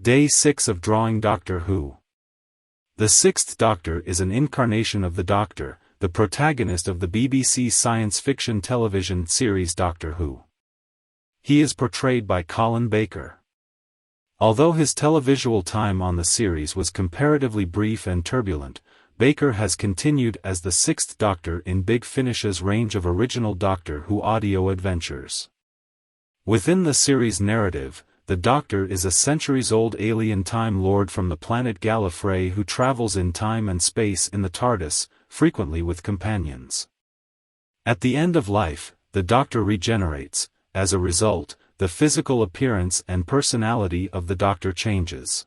Day 6 of drawing Doctor Who. The Sixth Doctor is an incarnation of the Doctor, the protagonist of the BBC science fiction television series Doctor Who. He is portrayed by ColinBaker. Although his televisual time on the series was comparatively brief and turbulent, Baker has continued as the Sixth Doctor in Big Finish's range of original Doctor Who audio adventures. Within the series narrative, the Doctor is a centuries-old alien Time Lord from the planet Gallifrey who travels in time and space in the TARDIS, frequently with companions. At the end of life, the Doctor regenerates. As a result, the physical appearance and personality of the Doctor changes.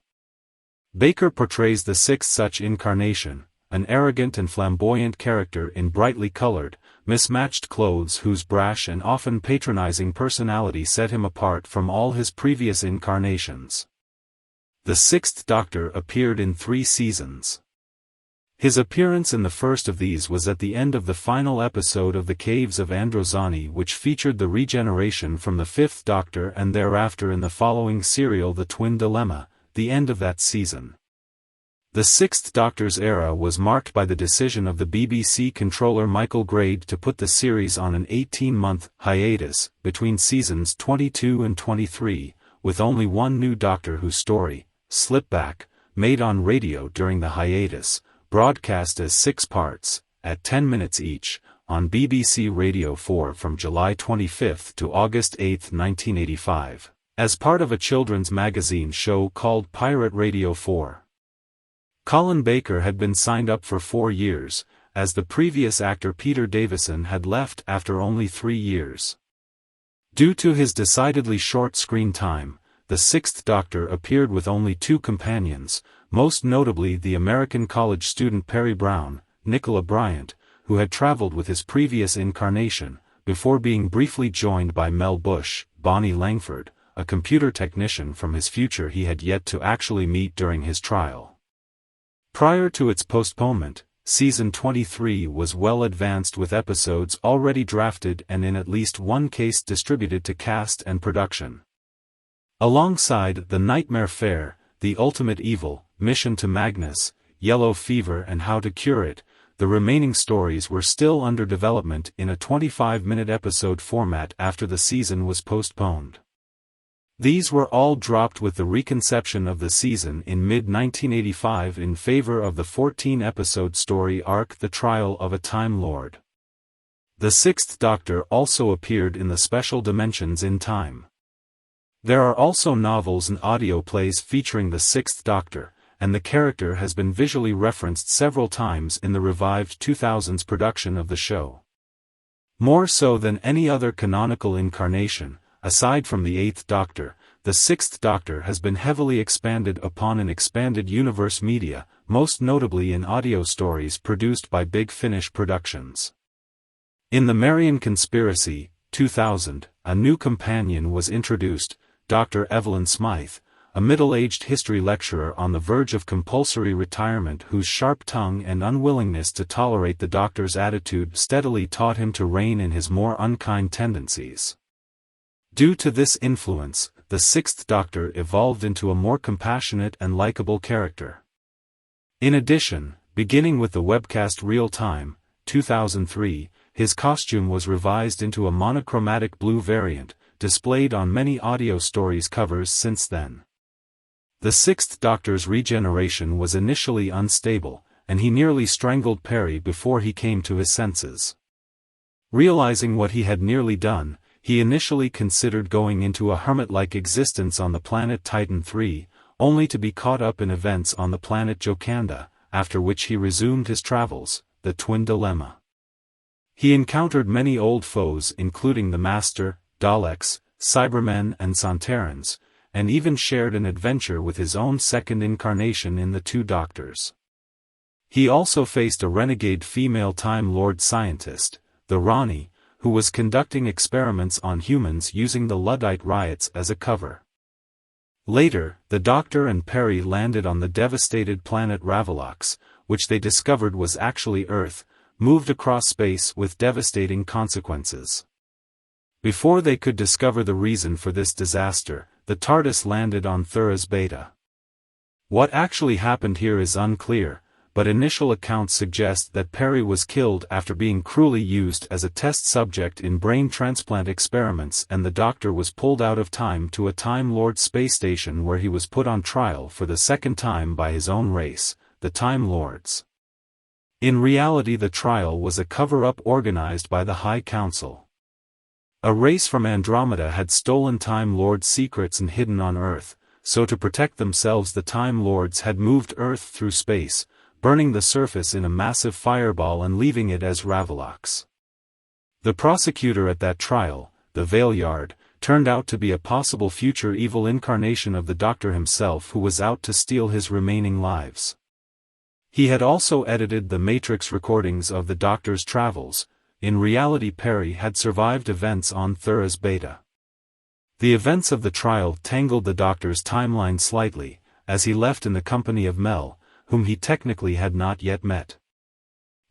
Baker portrays the sixth such incarnation, an arrogant and flamboyant character in brightly colored, mismatched clothes whose brash and often patronizing personality set him apart from all his previous incarnations. The Sixth Doctor appeared in 3 seasons. His appearance in the first of these was at the end of the final episode of The Caves of Androzani, which featured the regeneration from the Fifth Doctor, and thereafter in the following serial The Twin Dilemma, the end of that season. The Sixth Doctor's era was marked by the decision of the BBC controller Michael Grade to put the series on an 18-month hiatus between seasons 22 and 23, with only one new Doctor Who story, Slipback, made on radio during the hiatus, broadcast as 6 parts, at 10 minutes each, on BBC Radio 4 from July 25 to August 8, 1985, as part of a children's magazine show called Pirate Radio 4. ColinBaker had been signed up for 4 years, as the previous actor Peter Davison had left after only 3 years. Due to his decidedly short screen time, the Sixth Doctor appeared with only 2 companions, most notably the American college student Perry Brown, Nicola Bryant, who had traveled with his previous incarnation, before being briefly joined by Mel Bush, Bonnie Langford, a computer technician from his future he had yet to actually meet during his trial. Prior to its postponement, Season 23 was well advanced with episodes already drafted and in at least one case distributed to cast and production. Alongside The Nightmare Fair, The Ultimate Evil, Mission to Magnus, Yellow Fever and How to Cure It, the remaining stories were still under development in a 25-minute episode format after the season was postponed. These were all dropped with the reconception of the season in mid-1985 in favor of the 14-episode story arc The Trial of a Time Lord. The Sixth Doctor also appeared in the Special Dimensions in Time. There are also novels and audio plays featuring the Sixth Doctor, and the character has been visually referenced several times in the revived 2000s production of the show. More so than any other canonical incarnation, aside from the Eighth Doctor, the Sixth Doctor has been heavily expanded upon in expanded universe media, most notably in audio stories produced by Big Finish Productions. In The Marian Conspiracy, 2000, a new companion was introduced, Dr. Evelyn Smythe, a middle-aged history lecturer on the verge of compulsory retirement whose sharp tongue and unwillingness to tolerate the Doctor's attitude steadily taught him to rein in his more unkind tendencies. Due to this influence, the Sixth Doctor evolved into a more compassionate and likable character. In addition, beginning with the webcast Realtime, 2003, his costume was revised into a monochromatic blue variant, displayed on many audio stories covers since then. The Sixth Doctor's regeneration was initially unstable, and he nearly strangled Perry before he came to his senses. Realizing what he had nearly done, he initially considered going into a hermit-like existence on the planet Titan III, only to be caught up in events on the planet Jokanda, after which he resumed his travels, the Twin Dilemma. He encountered many old foes including the Master, Daleks, Cybermen and Sontarans, and even shared an adventure with his own second incarnation in The Two Doctors. He also faced a renegade female Time Lord scientist, the Rani, who was conducting experiments on humans using the Luddite riots as a cover. Later, the Doctor and Perry landed on the devastated planet Ravalox, which they discovered was actually Earth, moved across space with devastating consequences. Before they could discover the reason for this disaster, the TARDIS landed on Thuras Beta. What actually happened here is unclear, but initial accounts suggest that Perry was killed after being cruelly used as a test subject in brain transplant experiments, and the Doctor was pulled out of time to a Time Lord space station where he was put on trial for the second time by his own race, the Time Lords. In reality, the trial was a cover-up organized by the High Council. A race from Andromeda had stolen Time Lord secrets and hidden on Earth, so to protect themselves the Time Lords had moved Earth through space, burning the surface in a massive fireball and leaving it as Ravalox. The prosecutor at that trial, the Valeyard, turned out to be a possible future evil incarnation of the Doctor himself, who was out to steal his remaining lives. He had also edited the Matrix recordings of the Doctor's travels. In reality, Perry had survived events on Thura's Beta. The events of the trial tangled the Doctor's timeline slightly, as he left in the company of Mel, whom he technically had not yet met.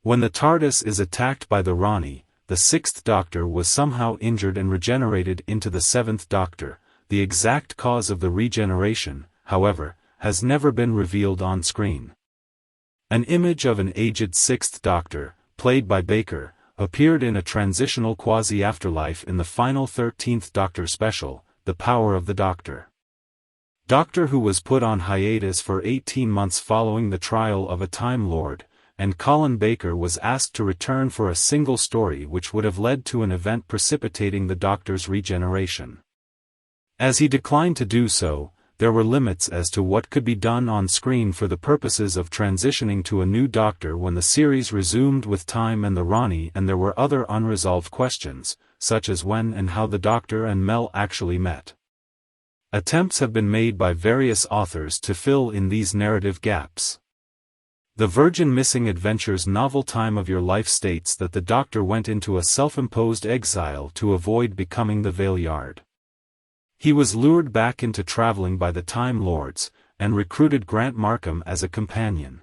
When the TARDIS is attacked by the Rani, the Sixth Doctor was somehow injured and regenerated into the Seventh Doctor. The exact cause of the regeneration, however, has never been revealed on screen. An image of an aged Sixth Doctor, played by Baker, appeared in a transitional quasi-afterlife in the final 13th Doctor special, The Power of the Doctor. Doctor Who was put on hiatus for 18 months following the trial of a Time Lord, and ColinBaker was asked to return for a single story which would have led to an event precipitating the Doctor's regeneration. As he declined to do so, there were limits as to what could be done on screen for the purposes of transitioning to a new Doctor when the series resumed with Time and the Rani, and there were other unresolved questions, such as when and how the Doctor and Mel actually met. Attempts have been made by various authors to fill in these narrative gaps. The Virgin Missing Adventures novel Time of Your Life states that the Doctor went into a self-imposed exile to avoid becoming the Valeyard. He was lured back into traveling by the Time Lords, and recruited Grant Markham as a companion.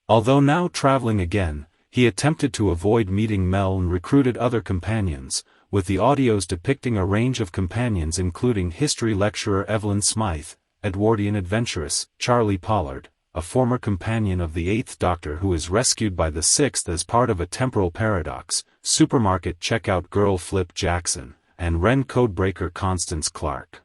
Although now traveling again, he attempted to avoid meeting Mel and recruited other companions, with the audios depicting a range of companions including history lecturer Evelyn Smythe, Edwardian adventuress Charlie Pollard, a former companion of the Eighth Doctor who is rescued by the Sixth as part of a temporal paradox, supermarket checkout girl Flip Jackson, and Wren codebreaker Constance Clark.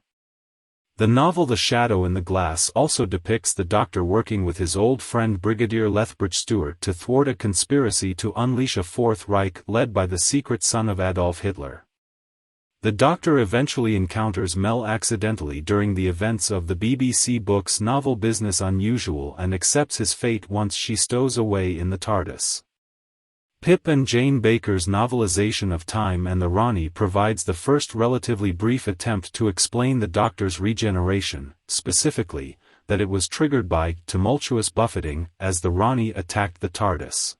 The novel The Shadow in the Glass also depicts the Doctor working with his old friend Brigadier Lethbridge Stewart to thwart a conspiracy to unleash a Fourth Reich led by the secret son of Adolf Hitler. The Doctor eventually encounters Mel accidentally during the events of the BBC book's novel Business Unusual and accepts his fate once she stows away in the TARDIS. Pip and Jane Baker's novelization of Time and the Rani provides the first relatively brief attempt to explain the Doctor's regeneration, specifically, that it was triggered by tumultuous buffeting as the Rani attacked the TARDIS.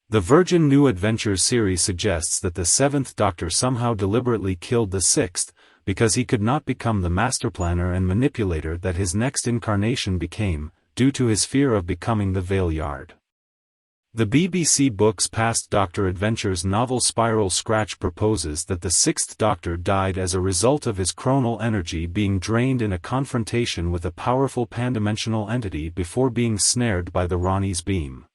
The Virgin New Adventures series suggests that the Seventh Doctor somehow deliberately killed the Sixth, because he could not become the master planner and manipulator that his next incarnation became, due to his fear of becoming the Valeyard. The BBC book's Past Doctor Adventures novel Spiral Scratch proposes that the Sixth Doctor died as a result of his chronal energy being drained in a confrontation with a powerful pandimensional entity before being snared by the Rani's beam.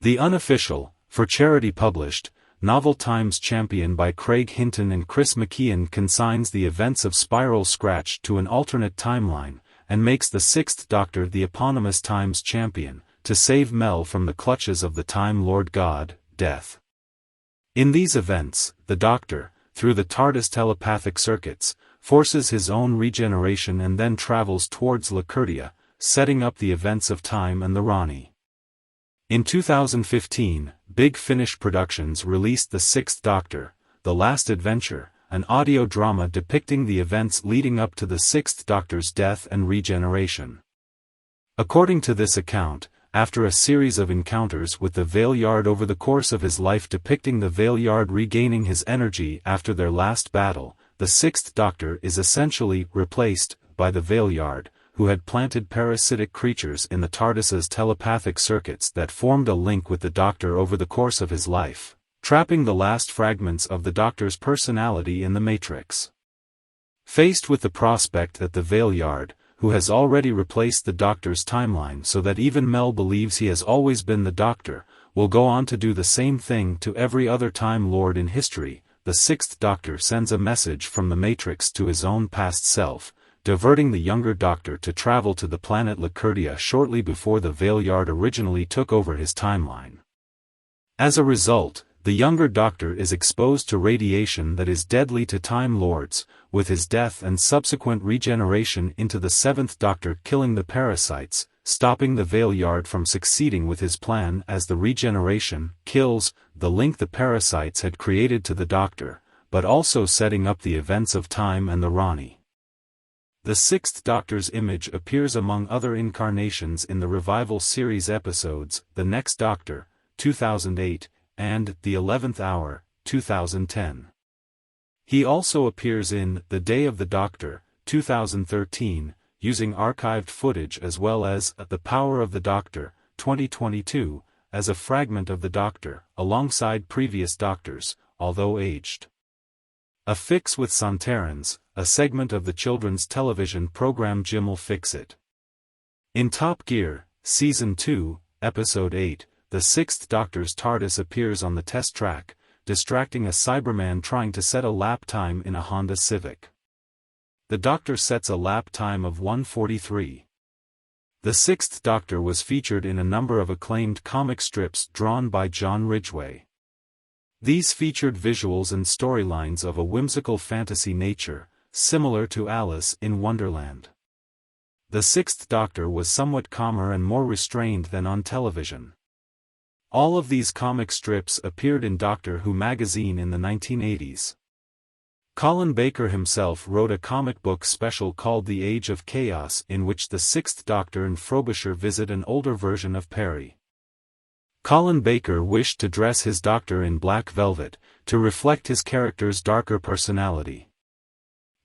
The unofficial, for charity published, novel Times Champion by Craig Hinton and Chris McKeon consigns the events of Spiral Scratch to an alternate timeline, and makes the Sixth Doctor the eponymous Times Champion, to save Mel from the clutches of the Time Lord God, Death. In these events, the Doctor, through the TARDIS telepathic circuits, forces his own regeneration and then travels towards Lacertia, setting up the events of Time and the Rani. In 2015, Big Finish Productions released The Sixth Doctor, The Last Adventure, an audio drama depicting the events leading up to the Sixth Doctor's death and regeneration. According to this account, after a series of encounters with the Valeyard over the course of his life depicting the Valeyard regaining his energy after their last battle, the Sixth Doctor is essentially replaced by the Valeyard, who had planted parasitic creatures in the TARDIS's telepathic circuits that formed a link with the Doctor over the course of his life, trapping the last fragments of the Doctor's personality in the Matrix. Faced with the prospect that the Valeyard, who has already replaced the Doctor's timeline so that even Mel believes he has always been the Doctor, will go on to do the same thing to every other Time Lord in history. The sixth Doctor sends a message from the Matrix to his own past self, diverting the younger Doctor to travel to the planet Lacertia shortly before the Valeyard originally took over his timeline. As a result, the younger Doctor is exposed to radiation that is deadly to Time Lords, with his death and subsequent regeneration into the seventh Doctor killing the parasites, stopping the Valeyard from succeeding with his plan as the regeneration kills the link the parasites had created to the Doctor, but also setting up the events of time and the Rani. The sixth Doctor's image appears among other incarnations in the Revival series episodes The Next Doctor, 2008, and The 11th Hour, 2010. He also appears in The Day of the Doctor, 2013, using archived footage, as well as The Power of the Doctor, 2022, as a fragment of the Doctor, alongside previous Doctors, although aged. A Fix with Sontarans, a segment of the children's television program Jim'll Fix It. In Top Gear, Season 2, Episode 8, the sixth Doctor's TARDIS appears on the test track, distracting a Cyberman trying to set a lap time in a Honda Civic. The Doctor sets a lap time of 1:43. The sixth Doctor was featured in a number of acclaimed comic strips drawn by John Ridgway. These featured visuals and storylines of a whimsical fantasy nature, similar to Alice in Wonderland. The sixth Doctor was somewhat calmer and more restrained than on television. All of these comic strips appeared in Doctor Who magazine in the 1980s. ColinBaker himself wrote a comic book special called The Age of Chaos, in which the sixth Doctor and Frobisher visit an older version of Perry. ColinBaker wished to dress his Doctor in black velvet, to reflect his character's darker personality.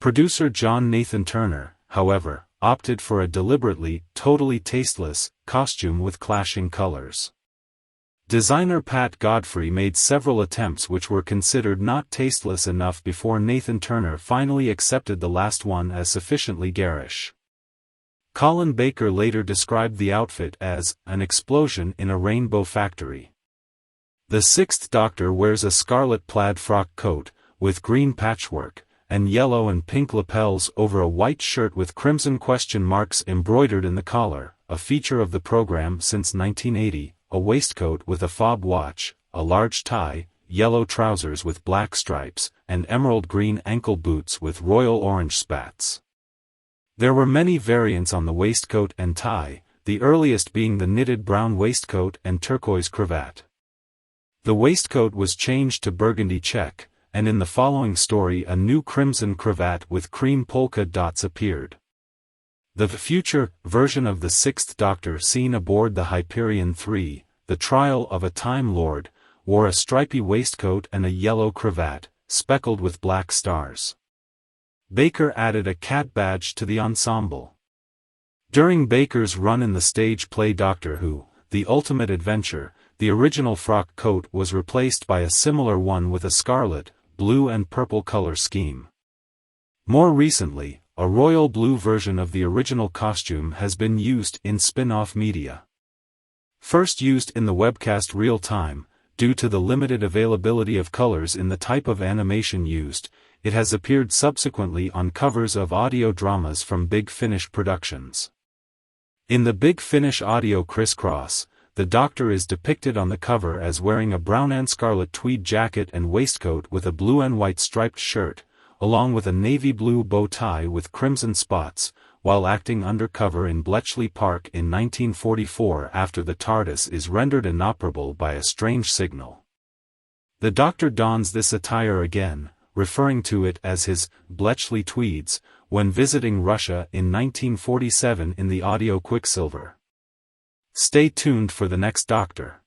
Producer John Nathan Turner, however, opted for a deliberately, totally tasteless, costume with clashing colors. Designer Pat Godfrey made several attempts which were considered not tasteless enough before Nathan Turner finally accepted the last one as sufficiently garish. ColinBaker later described the outfit as an explosion in a rainbow factory. The sixth Doctor wears a scarlet plaid frock coat, with green patchwork, and yellow and pink lapels over a white shirt with crimson question marks embroidered in the collar, a feature of the program since 1980. A waistcoat with a fob watch, a large tie, yellow trousers with black stripes, and emerald green ankle boots with royal orange spats. There were many variants on the waistcoat and tie, the earliest being the knitted brown waistcoat and turquoise cravat. The waistcoat was changed to burgundy check, and in the following story a new crimson cravat with cream polka dots appeared. The future version of the sixth Doctor seen aboard the Hyperion 3, The Trial of a Time Lord, wore a stripy waistcoat and a yellow cravat, speckled with black stars. Baker added a cat badge to the ensemble. During Baker's run in the stage play Doctor Who, The Ultimate Adventure, the original frock coat was replaced by a similar one with a scarlet, blue and purple color scheme. More recently, a royal blue version of the original costume has been used in spin-off media. First used in the webcast Realtime, due to the limited availability of colors in the type of animation used, it has appeared subsequently on covers of audio dramas from Big Finish Productions. In the Big Finish audio Crisscross, the Doctor is depicted on the cover as wearing a brown and scarlet tweed jacket and waistcoat with a blue and white striped shirt, along with a navy blue bow tie with crimson spots, while acting undercover in Bletchley Park in 1944 after the TARDIS is rendered inoperable by a strange signal. The Doctor dons this attire again, referring to it as his Bletchley tweeds, when visiting Russia in 1947 in the audio Quicksilver. Stay tuned for the next Doctor.